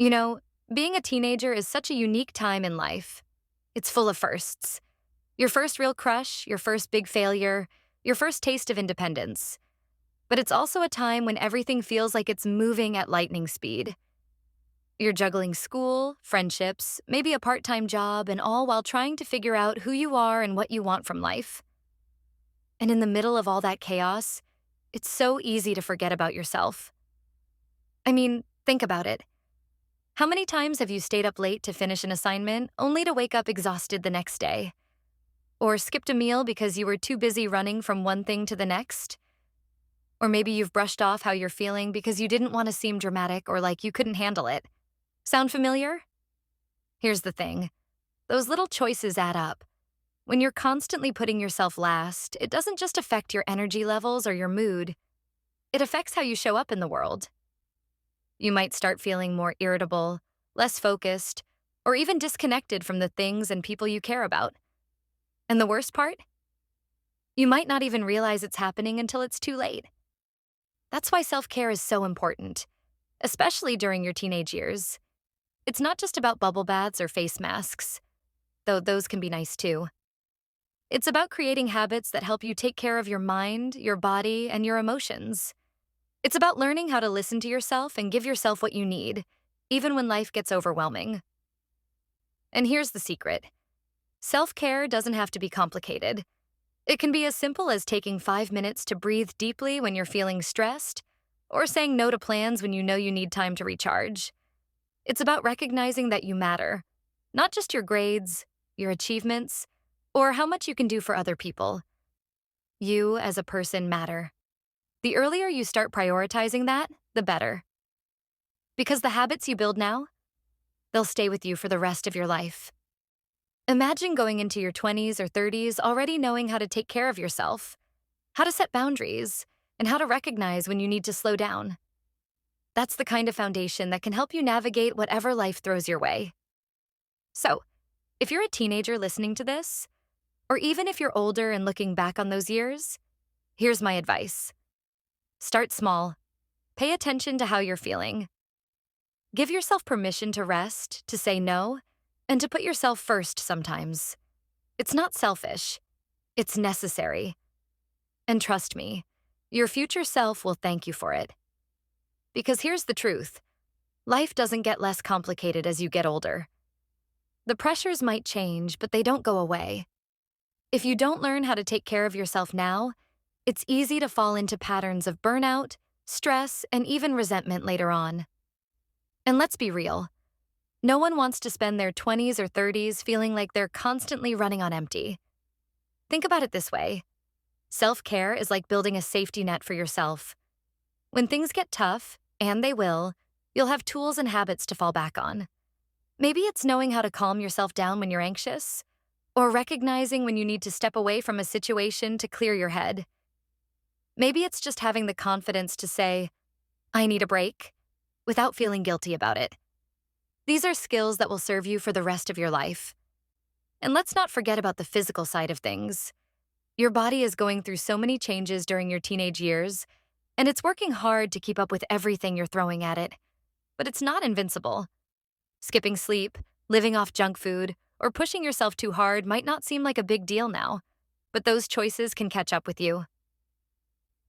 You know, being a teenager is such a unique time in life. It's full of firsts. Your first real crush, your first big failure, your first taste of independence. But it's also a time when everything feels like it's moving at lightning speed. You're juggling school, friendships, maybe a part time job, and all while trying to figure out who you are and what you want from life. And in the middle of all that chaos, it's so easy to forget about yourself. I mean, think about it. How many times have you stayed up late to finish an assignment only to wake up exhausted the next day? Or skipped a meal because you were too busy running from one thing to the next? Or maybe you've brushed off how you're feeling because you didn't want to seem dramatic or like you couldn't handle it. Sound familiar? Here's the thing. Those little choices add up. When you're constantly putting yourself last, it doesn't just affect your energy levels or your mood. It affects how you show up in the world. You might start feeling more irritable, less focused, or even disconnected from the things and people you care about. And the worst part? You might not even realize it's happening until it's too late. That's why self-care is so important, especially during your teenage years. It's not just about bubble baths or face masks, though those can be nice too. It's about creating habits that help you take care of your mind, your body, and your emotions. It's about learning how to listen to yourself and give yourself what you need, even when life gets overwhelming. And here's the secret. Self-care doesn't have to be complicated. It can be as simple as taking 5 minutes to breathe deeply when you're feeling stressed, or saying no to plans when you know you need time to recharge. It's about recognizing that you matter, not just your grades, your achievements, or how much you can do for other people. You, as a person, matter. The earlier you start prioritizing that, the better. Because the habits you build now, they'll stay with you for the rest of your life. Imagine going into your 20s or 30s already knowing how to take care of yourself, how to set boundaries, and how to recognize when you need to slow down. That's the kind of foundation that can help you navigate whatever life throws your way. So, if you're a teenager listening to this, or even if you're older and looking back on those years, here's my advice. Start small. Pay attention to how you're feeling. Give yourself permission to rest, to say no, and to put yourself first sometimes. It's not selfish. It's necessary. And trust me, your future self will thank you for it. Because here's the truth. Life doesn't get less complicated as you get older. The pressures might change, but they don't go away. If you don't learn how to take care of yourself now, it's easy to fall into patterns of burnout, stress, and even resentment later on. And let's be real. No one wants to spend their 20s or 30s feeling like they're constantly running on empty. Think about it this way. Self-care is like building a safety net for yourself. When things get tough, and they will, you'll have tools and habits to fall back on. Maybe it's knowing how to calm yourself down when you're anxious, or recognizing when you need to step away from a situation to clear your head. Maybe it's just having the confidence to say, I need a break, without feeling guilty about it. These are skills that will serve you for the rest of your life. And let's not forget about the physical side of things. Your body is going through so many changes during your teenage years, and it's working hard to keep up with everything you're throwing at it. But it's not invincible. Skipping sleep, living off junk food, or pushing yourself too hard might not seem like a big deal now, but those choices can catch up with you.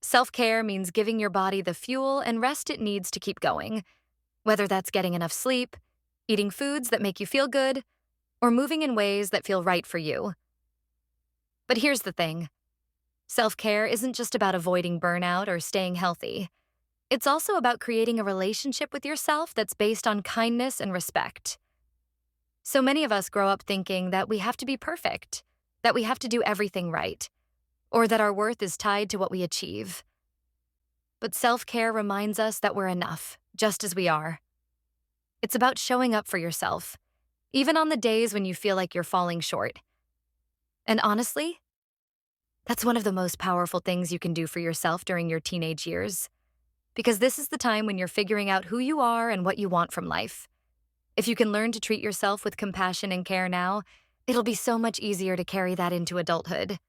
Self-care means giving your body the fuel and rest it needs to keep going, whether that's getting enough sleep, eating foods that make you feel good, or moving in ways that feel right for you. But here's the thing. Self-care isn't just about avoiding burnout or staying healthy. It's also about creating a relationship with yourself that's based on kindness and respect. So many of us grow up thinking that we have to be perfect, that we have to do everything right, or that our worth is tied to what we achieve. But self-care reminds us that we're enough, just as we are. It's about showing up for yourself, even on the days when you feel like you're falling short. And honestly, that's one of the most powerful things you can do for yourself during your teenage years. Because this is the time when you're figuring out who you are and what you want from life. If you can learn to treat yourself with compassion and care now, it'll be so much easier to carry that into adulthood.